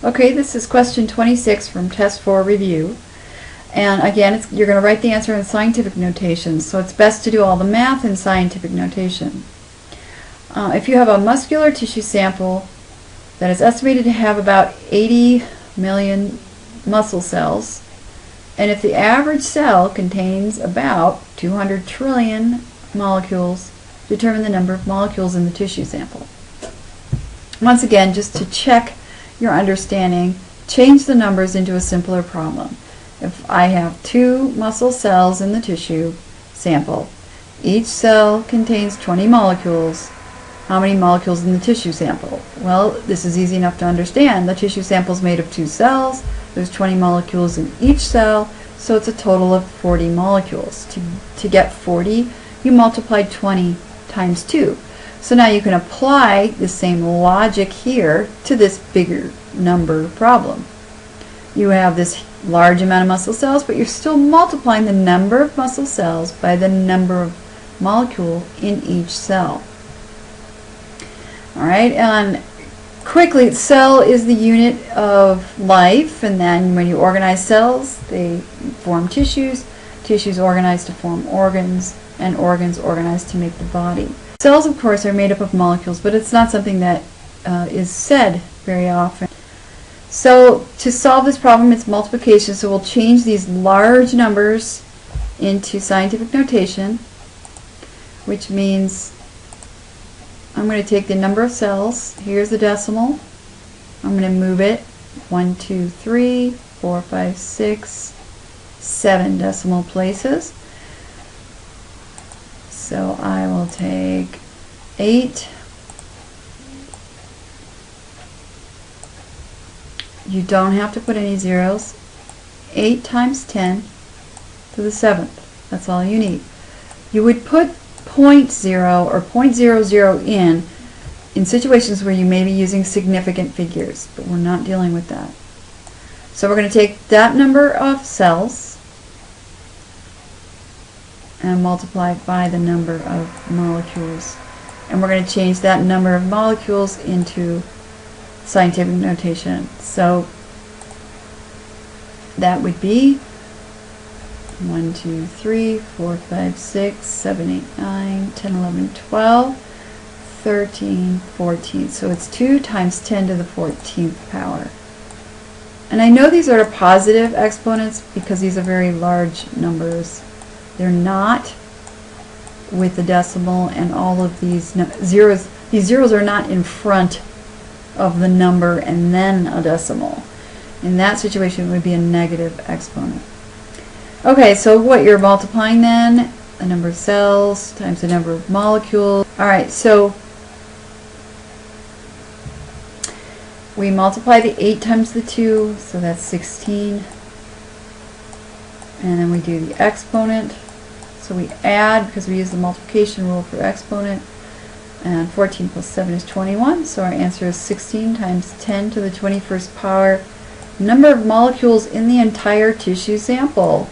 Okay, this is question 26 from Test 4 Review. And again, you're going to write the answer in scientific notation, so it's best to do all the math in scientific notation. If you have a muscular tissue sample that is estimated to have about 80 million muscle cells, and if the average cell contains about 200 trillion molecules, determine the number of molecules in the tissue sample. Once again, just to check your understanding, change the numbers into a simpler problem. If I have 2 muscle cells in the tissue sample, each cell contains 20 molecules. How many molecules in the tissue sample? Well, this is easy enough to understand. The tissue sample is made of 2 cells. There's 20 molecules in each cell, so it's a total of 40 molecules. To get 40, you multiply 20 times 2. So now you can apply the same logic here to this bigger number problem. You have this large amount of muscle cells, but you're still multiplying the number of muscle cells by the number of molecule in each cell. Alright, and quickly, cell is the unit of life, and then when you organize cells, they form tissues, tissues organize to form organs, and organs organize to make the body. Cells, of course, are made up of molecules, but it's not something that is said very often. So to solve this problem, it's multiplication, so we'll change these large numbers into scientific notation, which means I'm going to take the number of cells. Here's the decimal. I'm going to move it 1, 2, 3, 4, 5, 6, 7 decimal places. So I will take 8. You don't have to put any zeros. 8 times 10 to the 7th. That's all you need. You would put 0.0 or 0.00 in situations where you may be using significant figures, but we're not dealing with that. So we're going to take that number of cells and multiply it by the number of molecules. And we're going to change that number of molecules into scientific notation. So that would be 1, 2, 3, 4, 5, 6, 7, 8, 9, 10, 11, 12, 13, 14. So it's 2 times 10 to the 14th power. And I know these are positive exponents because these are very large numbers. They're not with the decimal and all of these zeros. These zeros are not in front of the number and then a decimal. In that situation, it would be a negative exponent. Okay, so what you're multiplying then, the number of cells times the number of molecules. Alright, so we multiply the 8 times the 2, so that's 16. And then we do the exponent. So we add, because we use the multiplication rule for exponent, and 14 plus 7 is 21, so our answer is 16 times 10 to the 21st power, number of molecules in the entire tissue sample.